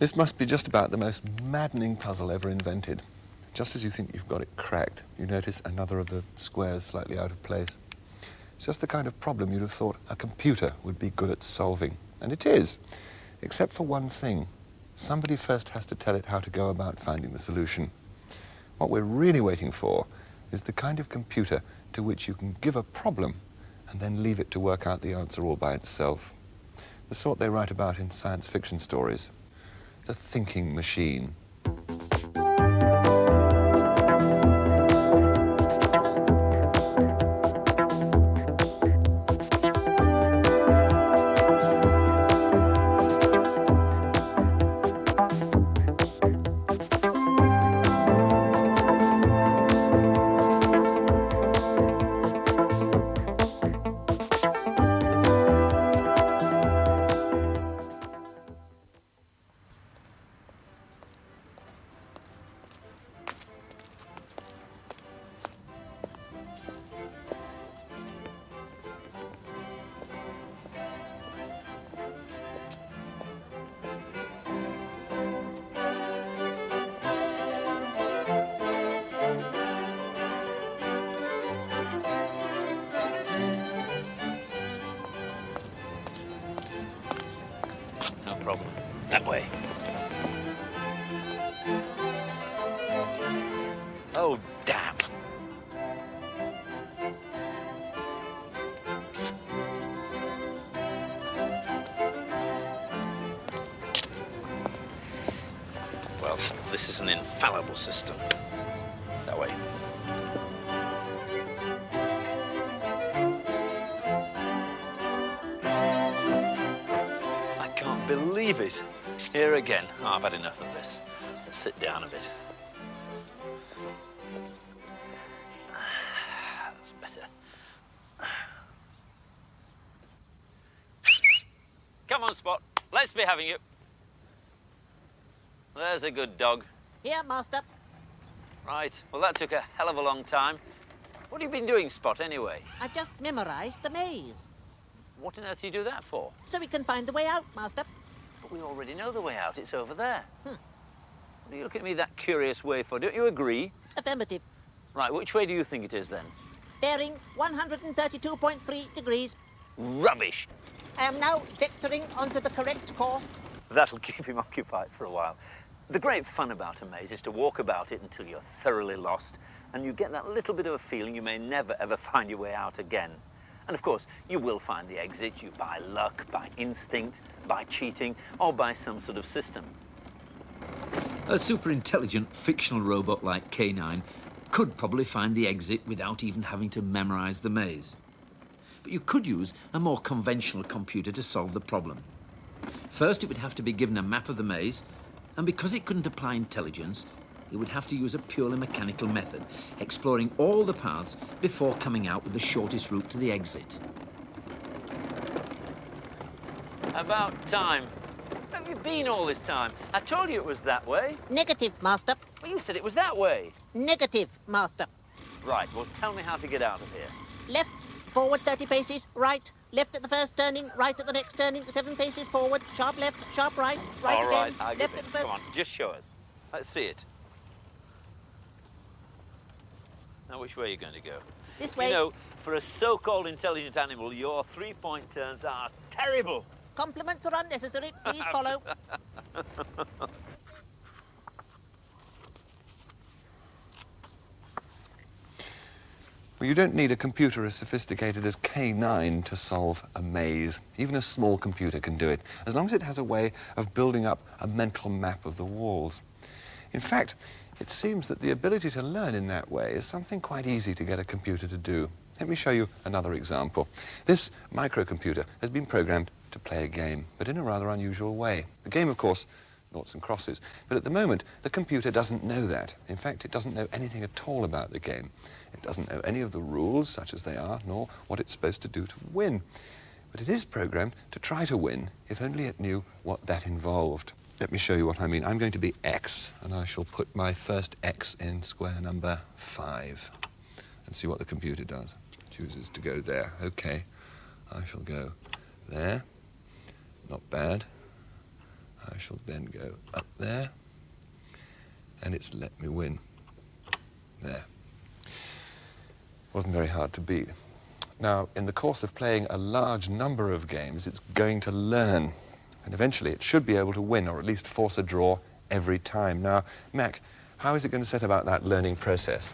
This must be just about the most maddening puzzle ever invented. Just as you think you've got it cracked, you notice another of the squares slightly out of place. It's just the kind of problem you'd have thought a computer would be good at solving. And it is, except for one thing. Somebody first has to tell it how to go about finding the solution. What we're really waiting for is the kind of computer to which you can give a problem and then leave it to work out the answer all by itself. The sort they write about in science fiction stories. The thinking machine. No problem. That way. Oh, damn. Well, this is an infallible system. That way. I can't believe it. Here again. Oh, I've had enough of this. Let's sit down a bit. That's better. Come on, Spot. Let's be having you. There's a good dog. Here, Master. Right. Well, that took a hell of a long time. What have you been doing, Spot, anyway? I've just memorized the maze. What on earth do you do that for? So we can find the way out, Master. But we already know the way out. It's over there. Hmm. What are you looking at me that curious way for? Don't you agree? Affirmative. Right, which way do you think it is then? Bearing 132.3 degrees. Rubbish! I am now vectoring onto the correct course. That'll keep him occupied for a while. The great fun about a maze is to walk about it until you're thoroughly lost and you get that little bit of a feeling you may never ever find your way out again. And of course, you will find the exit, you by luck, by instinct, by cheating, or by some sort of system. A super-intelligent fictional robot like K9 could probably find the exit without even having to memorize the maze. But you could use a more conventional computer to solve the problem. First, it would have to be given a map of the maze, and because it couldn't apply intelligence, it would have to use a purely mechanical method, exploring all the paths before coming out with the shortest route to the exit. About time. Where have you been all this time? I told you it was that way. Negative, Master. Well, you said it was that way. Negative, Master. Right, well, tell me how to get out of here. Left, forward 30 paces, right. Left at the first turning, right at the next turning, 7 paces forward, sharp left, sharp right, right All right, again. I'll give left it. at the first... Come on, just show us. Let's see it. Now, which way are you going to go? This way. You know, for a so-called intelligent animal, your three-point turns are terrible. Compliments are unnecessary. Please follow. Well, you don't need a computer as sophisticated as K9 to solve a maze. Even a small computer can do it, as long as it has a way of building up a mental map of the walls. In fact, it seems that the ability to learn in that way is something quite easy to get a computer to do. Let me show you another example. This microcomputer has been programmed to play a game, but in a rather unusual way. The game, of course, noughts and crosses, but at the moment, the computer doesn't know that. In fact, it doesn't know anything at all about the game. It doesn't know any of the rules, such as they are, nor what it's supposed to do to win. But it is programmed to try to win, if only it knew what that involved. Let me show you what I mean. I'm going to be X, and I shall put my first X in square number 5, and see what the computer does. Chooses to go there. OK. I shall go there. Not bad. I shall then go up there, and it's let me win. There. Wasn't very hard to beat. Now, in the course of playing a large number of games, it's going to learn. And eventually it should be able to win, or at least force a draw every time. Now, Mac, how is it going to set about that learning process?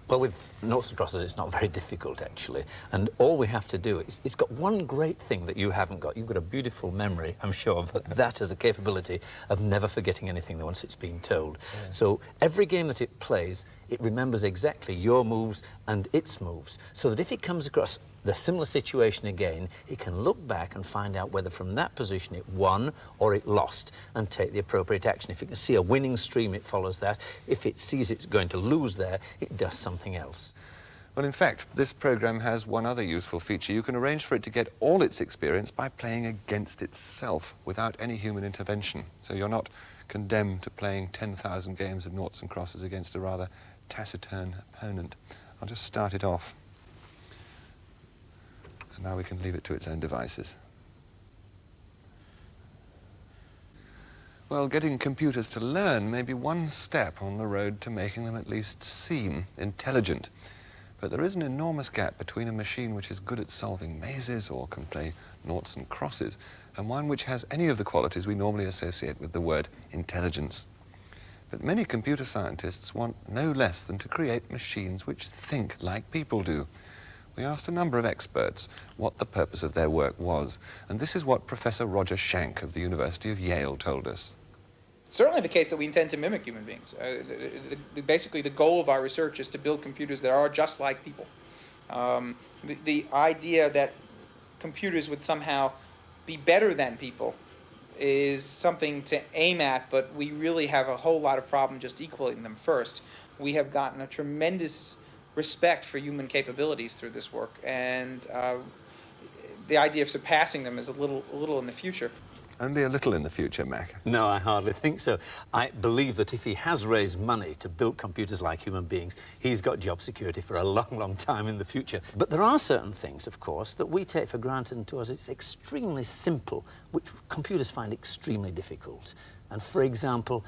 Well, with noughts and crosses, it's not very difficult, actually. And all we have to do is, it's got one great thing that you haven't got. You've got a beautiful memory, I'm sure, but that has the capability of never forgetting anything once it's been told. Yeah. So every game that it plays, it remembers exactly your moves and its moves, so that if it comes across the similar situation again, it can look back and find out whether from that position it won or it lost and take the appropriate action. If it can see a winning stream, it follows that. If it sees it's going to lose there, it does something else. Well, in fact, this program has one other useful feature. You can arrange for it to get all its experience by playing against itself without any human intervention. So you're not condemned to playing 10,000 games of noughts and crosses against a rather taciturn opponent. I'll just start it off. And now we can leave it to its own devices. Well, getting computers to learn may be one step on the road to making them at least seem intelligent. But there is an enormous gap between a machine which is good at solving mazes or can play noughts and crosses and one which has any of the qualities we normally associate with the word intelligence. But many computer scientists want no less than to create machines which think like people do. We asked a number of experts what the purpose of their work was, and this is what Professor Roger Schank of the University of Yale told us. It's certainly the case that we intend to mimic human beings. Basically, the goal of our research is to build computers that are just like people. The idea that computers would somehow be better than people is something to aim at, but we really have a whole lot of problem just equaling them first. We have gotten a tremendous respect for human capabilities through this work, and the idea of surpassing them is a little in the future. Only a little in the future, Mac. No, I hardly think so. I believe that if he has raised money to build computers like human beings, he's got job security for a long, long time in the future. But there are certain things, of course, that we take for granted, and to us it's extremely simple, which computers find extremely difficult. And for example,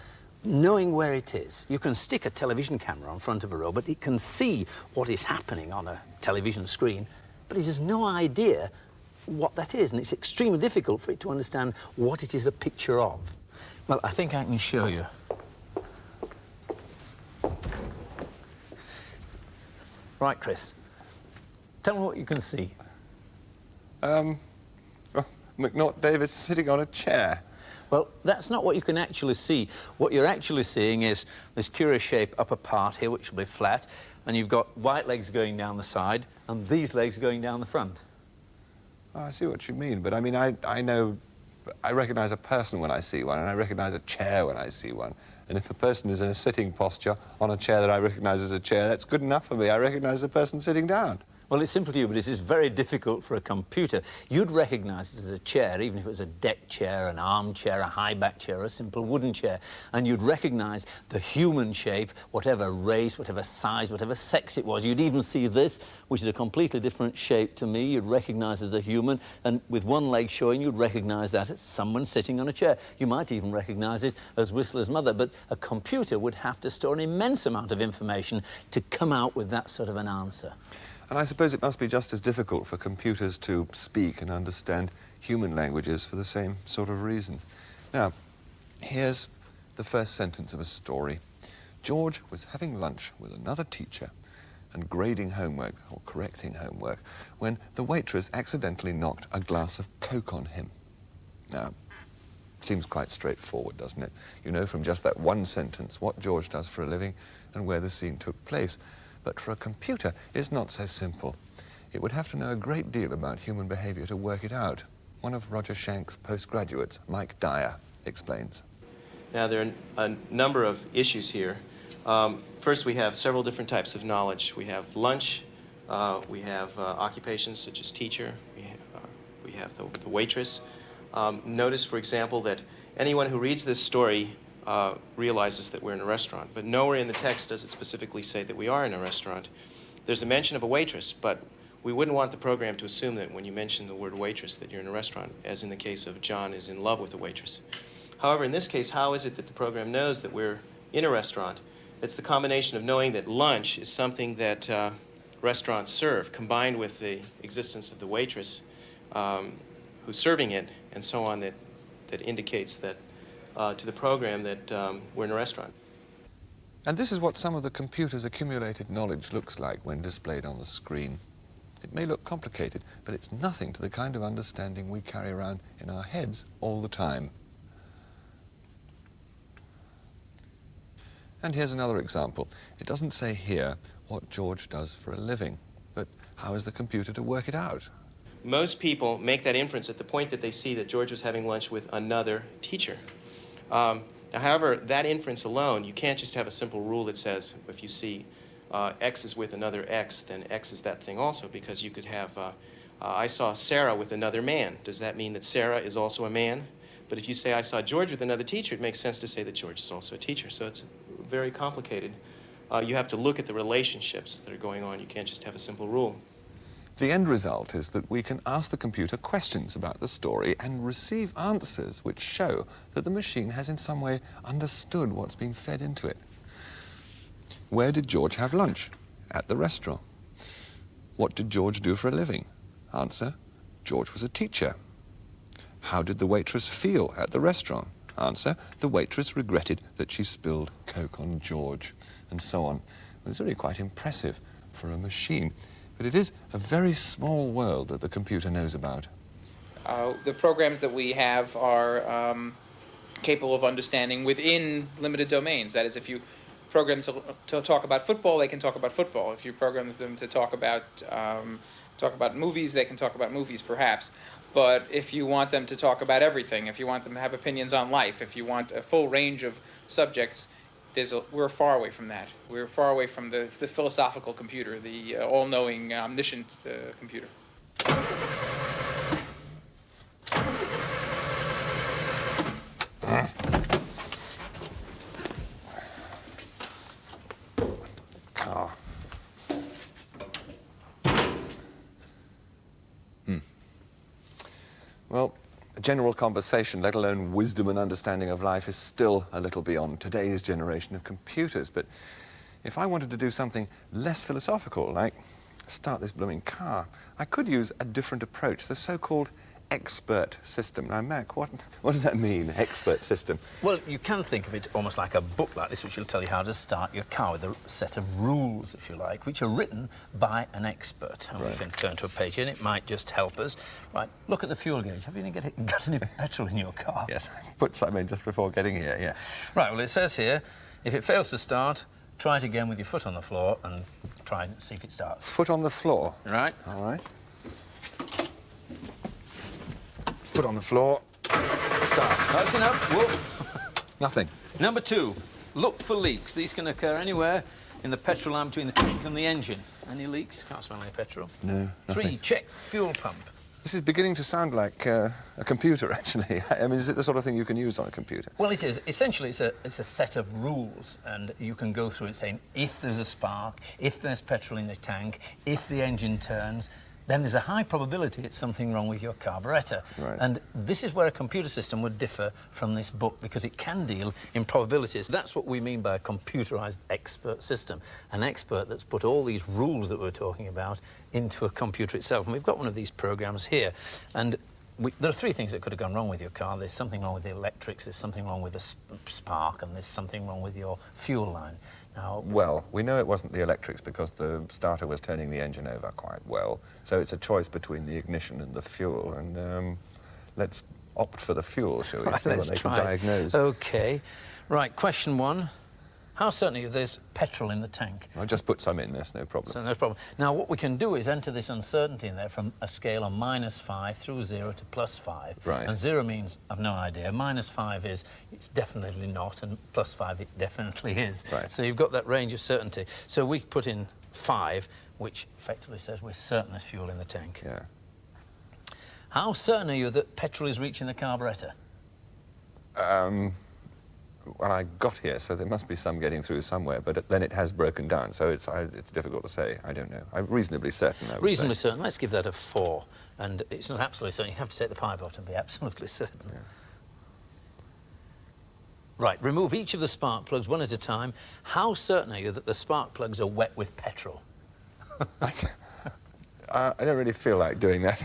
knowing where it is. You can stick a television camera in front of a robot, it can see what is happening on a television screen, but it has no idea what that is, and it's extremely difficult for it to understand what it is a picture of. Well, I think I can show you. Right, Chris. Tell me what you can see. Well, McNaught Davis sitting on a chair. Well, that's not what you can actually see. What you're actually seeing is this curious shape upper part here, which will be flat, and you've got white legs going down the side and these legs going down the front. Oh, I see what you mean, but I mean, I recognise a person when I see one, and I recognise a chair when I see one. And if a person is in a sitting posture on a chair that I recognise as a chair, that's good enough for me. I recognise the person sitting down. Well, it's simple to you, but it is very difficult for a computer. You'd recognise it as a chair, even if it was a deck chair, an armchair, a high-back chair, or a simple wooden chair. And you'd recognise the human shape, whatever race, whatever size, whatever sex it was. You'd even see this, which is a completely different shape to me. You'd recognise as a human, and with one leg showing, you'd recognise that as someone sitting on a chair. You might even recognise it as Whistler's mother, but a computer would have to store an immense amount of information to come out with that sort of an answer. And I suppose it must be just as difficult for computers to speak and understand human languages for the same sort of reasons. Now, here's the first sentence of a story. George was having lunch with another teacher and grading homework, or correcting homework, when the waitress accidentally knocked a glass of Coke on him. Now, seems quite straightforward, doesn't it? You know from just that one sentence what George does for a living and where the scene took place. But for a computer, it's not so simple. It would have to know a great deal about human behaviour to work it out. One of Roger Schank's postgraduates, Mike Dyer, explains. Now, there are a number of issues here. First, we have several different types of knowledge. We have lunch, we have occupations such as teacher, we have the waitress. Notice, for example, that anyone who reads this story realizes that we're in a restaurant, but nowhere in the text does it specifically say that we are in a restaurant. There's a mention of a waitress, but we wouldn't want the program to assume that when you mention the word waitress that you're in a restaurant, as in the case of John is in love with a waitress. However, in this case, how is it that the program knows that we're in a restaurant? It's the combination of knowing that lunch is something that restaurants serve, combined with the existence of the waitress who's serving it, and so on, that indicates that to the program that we're in a restaurant. And this is what some of the computer's accumulated knowledge looks like when displayed on the screen. It may look complicated, but it's nothing to the kind of understanding we carry around in our heads all the time. And here's another example. It doesn't say here what George does for a living, but how is the computer to work it out? Most people make that inference at the point that they see that George was having lunch with another teacher. Now, however, that inference alone, you can't just have a simple rule that says if you see X is with another X, then X is that thing also, because you could have, I saw Sarah with another man. Does that mean that Sarah is also a man? But if you say I saw George with another teacher, it makes sense to say that George is also a teacher. So it's very complicated. You have to look at the relationships that are going on. You can't just have a simple rule. The end result is that we can ask the computer questions about the story and receive answers which show that the machine has in some way understood what's been fed into it. Where did George have lunch? At the restaurant. What did George do for a living? Answer, George was a teacher. How did the waitress feel at the restaurant? Answer, the waitress regretted that she spilled Coke on George, and so on. Well, it's really quite impressive for a machine. But it is a very small world that the computer knows about. The programs that we have are capable of understanding within limited domains. That is, if you program to talk about football, they can talk about football. If you program them to talk about movies, they can talk about movies, perhaps. But if you want them to talk about everything, if you want them to have opinions on life, if you want a full range of subjects, we're far away from that. We're far away from the philosophical computer, the all-knowing, omniscient computer. Car. Well, general conversation, let alone wisdom and understanding of life, is still a little beyond today's generation of computers. But if I wanted to do something less philosophical, like start this blooming car, I could use a different approach, the so-called expert system. Now, Mac, what does that mean, expert system? Well, you can think of it almost like a book like this, which will tell you how to start your car with a set of rules, if you like, which are written by an expert. And right. We can turn to a page here, and it might just help us. Right, look at the fuel gauge. Have you got any petrol in your car? Yes, I put some in just before getting here, yes. Right, well, it says here, if it fails to start, try it again with your foot on the floor and try and see if it starts. Foot on the floor? Right. All right. Foot on the floor. Start. That's enough. Whoa. Nothing. Number 2, look for leaks. These can occur anywhere in the petrol line between the tank and the engine. Any leaks? Can't smell any petrol. No, nothing. 3, check fuel pump. This is beginning to sound like a computer, actually. I mean, is it the sort of thing you can use on a computer? Well, it is. Essentially, it's a set of rules, and you can go through it saying if there's a spark, if there's petrol in the tank, if the engine turns, then there's a high probability it's something wrong with your carburettor. Right. And this is where a computer system would differ from this book, because it can deal in probabilities. That's what we mean by a computerized expert system. An expert that's put all these rules that we're talking about into a computer itself. And we've got one of these programs here. And there are 3 things that could have gone wrong with your car. There's something wrong with the electrics, there's something wrong with the spark, and there's something wrong with your fuel line. Now, well, we know it wasn't the electrics because the starter was turning the engine over quite well. So it's a choice between the ignition and the fuel. And let's opt for the fuel, shall we? Right, See what let's they can try. diagnose. OK. Right, question 1. How certain are you there's petrol in the tank? I'll just put some in, there's no problem. So no problem. Now, what we can do is enter this uncertainty in there from a scale of -5 through 0 to +5. Right. And 0 means I've no idea. -5 is it's definitely not, and +5 it definitely is. Right. So you've got that range of certainty. So we put in 5, which effectively says we're certain there's fuel in the tank. Yeah. How certain are you that petrol is reaching the carburettor? Well, I got here, so there must be some getting through somewhere, but then it has broken down, so it's difficult to say. I don't know. I'm reasonably certain, I would Reasonably say. certain. Let's give that a 4. And it's not absolutely certain. You'd have to take the pipe out and be absolutely certain. Yeah. Right, remove each of the spark plugs one at a time. How certain are you that the spark plugs are wet with petrol? I don't really feel like doing that.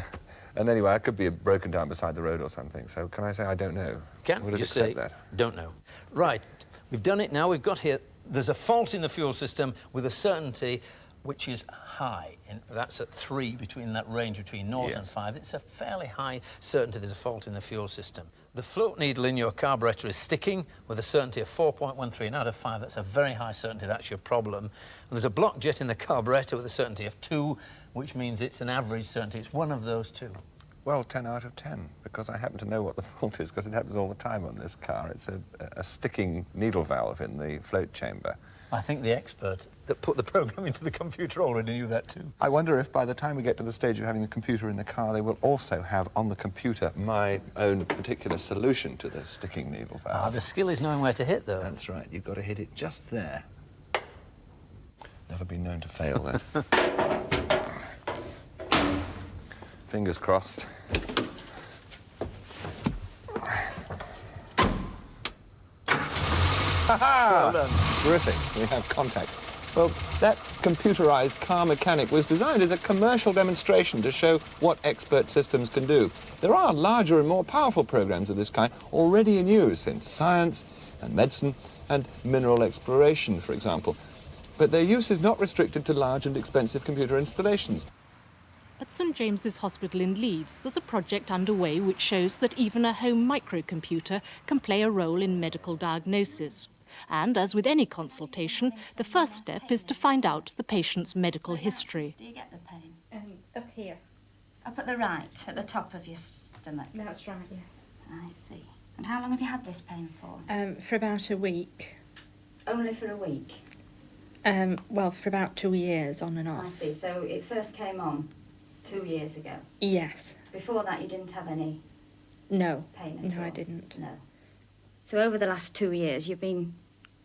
And anyway, I could be broken down beside the road or something, so can I say I don't know? Can Will it you accept say, that? don't know. Right, we've done it now. We've got here, there's a fault in the fuel system with a certainty which is high. And that's at 3, between that range between 0 and 5. It's a fairly high certainty there's a fault in the fuel system. The float needle in your carburettor is sticking with a certainty of 4.13, and out of 5, that's a very high certainty that's your problem. And there's a block jet in the carburettor with a certainty of 2, which means it's an average certainty. It's one of those 2. Well, 10 out of 10, because I happen to know what the fault is, because it happens all the time on this car. It's a sticking needle valve in the float chamber. I think the expert that put the program into the computer already knew that too. I wonder if by the time we get to the stage of having the computer in the car, they will also have on the computer my own particular solution to the sticking needle valve. The skill is knowing where to hit, though. That's right. You've got to hit it just there. Never been known to fail there. Fingers crossed. Ha-ha! Well done. Terrific. We have contact. Well, that computerized car mechanic was designed as a commercial demonstration to show what expert systems can do. There are larger and more powerful programs of this kind already in use in science and medicine and mineral exploration, for example. But their use is not restricted to large and expensive computer installations. At St James's Hospital in Leeds, there's a project underway which shows that even a home microcomputer can play a role in medical diagnosis. And as with any consultation, the first step is to find out the patient's medical history. Do you get the pain? Up here. Up at the right, at the top of your stomach? That's right, yes. I see. And how long have you had this pain for? For about a week. Only for a week? Well, for about 2 years, on and off. I see. So it first came on 2 years ago? Yes. Before that you didn't have any No. pain at all? No, I didn't. No. So over the last 2 years you've been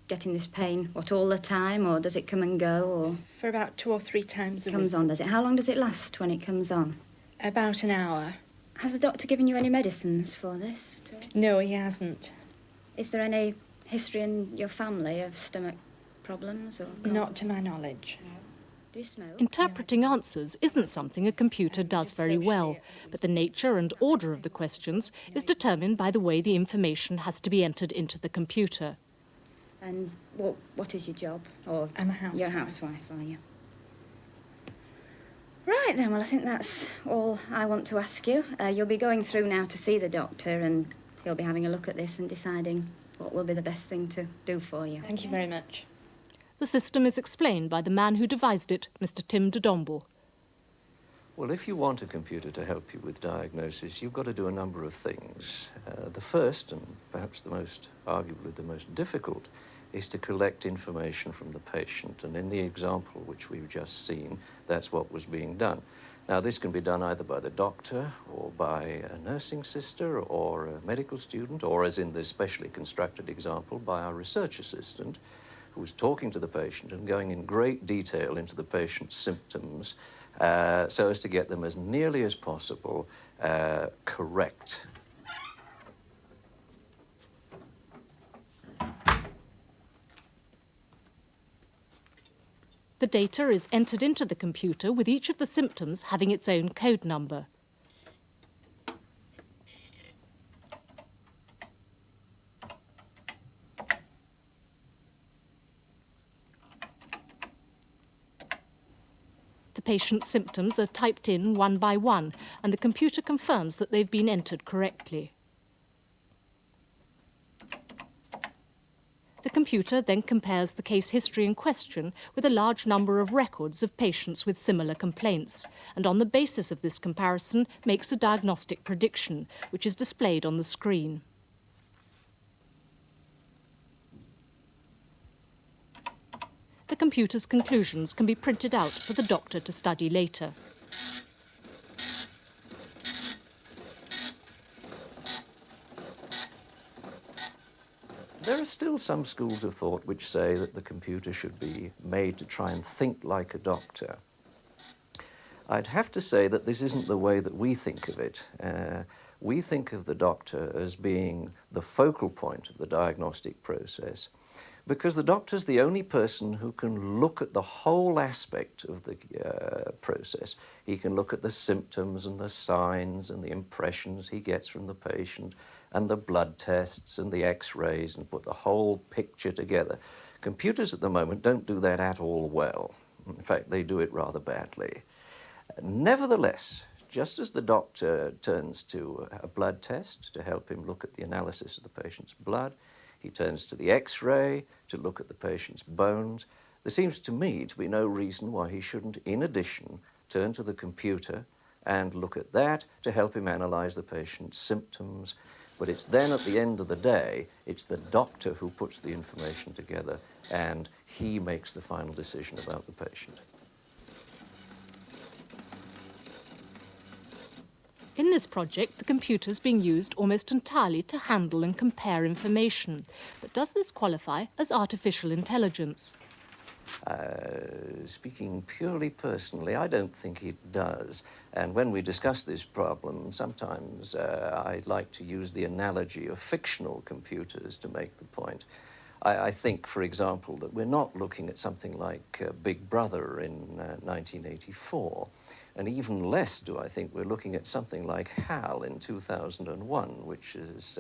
getting this pain, what, all the time, or does it come and go, or...? For about 2 or 3 times a week. Comes on, does it? How long does it last when it comes on? About an hour. Has the doctor given you any medicines for this at all? No, he hasn't. Is there any history in your family of stomach problems, or...? Not to my knowledge. No. Do you smoke? Interpreting answers isn't something a computer does very well, but the nature and order of the questions is determined by the way the information has to be entered into the computer. And what is your job? Or I'm a housewife. You're a housewife, are you? Right then, well I think that's all I want to ask you. You'll be going through now to see the doctor and he'll be having a look at this and deciding what will be the best thing to do for you. Thank you very much. The system is explained by the man who devised it, Mr. Tim de Domble. Well, if you want a computer to help you with diagnosis, you've got to do a number of things. The first, and perhaps arguably the most difficult, is to collect information from the patient. And in the example which we've just seen, that's what was being done. Now, this can be done either by the doctor or by a nursing sister or a medical student, or, as in this specially constructed example, by our research assistant, who's talking to the patient and going in great detail into the patient's symptoms so as to get them as nearly as possible correct. The data is entered into the computer with each of the symptoms having its own code number. The patient's symptoms are typed in one by one, and the computer confirms that they've been entered correctly. The computer then compares the case history in question with a large number of records of patients with similar complaints, and on the basis of this comparison makes a diagnostic prediction, which is displayed on the screen. The computer's conclusions can be printed out for the doctor to study later. There are still some schools of thought which say that the computer should be made to try and think like a doctor. I'd have to say that this isn't the way that we think of it. we think of the doctor as being the focal point of the diagnostic process, because the doctor's the only person who can look at the whole aspect of the process. He can look at the symptoms and the signs and the impressions he gets from the patient and the blood tests and the x-rays and put the whole picture together. Computers at the moment don't do that at all well. In fact, they do it rather badly. Nevertheless, just as the doctor turns to a blood test to help him look at the analysis of the patient's blood, he turns to the x-ray to look at the patient's bones. There seems to me to be no reason why he shouldn't, in addition, turn to the computer and look at that to help him analyze the patient's symptoms. But it's then, at the end of the day, it's the doctor who puts the information together and he makes the final decision about the patient. In this project, the computer's being used almost entirely to handle and compare information. But does this qualify as artificial intelligence? Speaking purely personally, I don't think it does. And when we discuss this problem, sometimes I like to use the analogy of fictional computers to make the point. I think, for example, that we're not looking at something like Big Brother in 1984. And even less do I think we're looking at something like HAL in 2001, which is,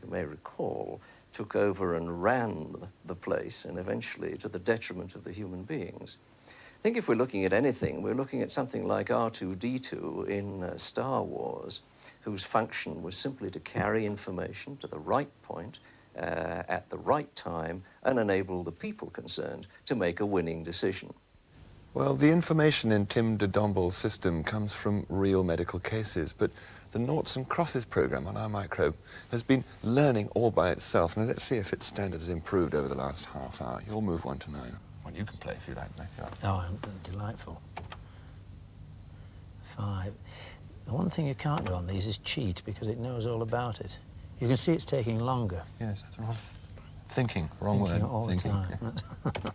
you may recall, took over and ran the place, and eventually to the detriment of the human beings. I think if we're looking at anything, we're looking at something like R2-D2 in Star Wars, whose function was simply to carry information to the right point at the right time and enable the people concerned to make a winning decision. Well, the information in Tim de Domble's system comes from real medical cases, but the noughts and crosses program on our microbe has been learning all by itself. Now, let's see if its standard has improved over the last half hour. You'll move 1 to 9. Well, you can play if you like, mate. Oh, delightful. 5. The one thing you can't do on these is cheat, because it knows all about it. You can see it's taking longer. Yes, that's wrong. Thinking, wrong Thinking word. all Thinking. the time.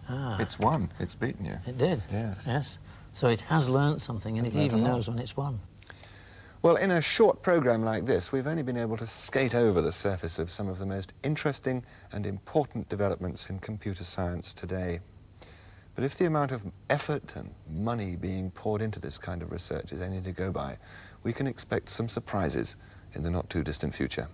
Ah. It's won. It's beaten you. It did? Yes. Yes. So it has learnt something, and it even knows when it's won. Well, in a short program like this, we've only been able to skate over the surface of some of the most interesting and important developments in computer science today. But if the amount of effort and money being poured into this kind of research is any to go by, we can expect some surprises in the not-too-distant future.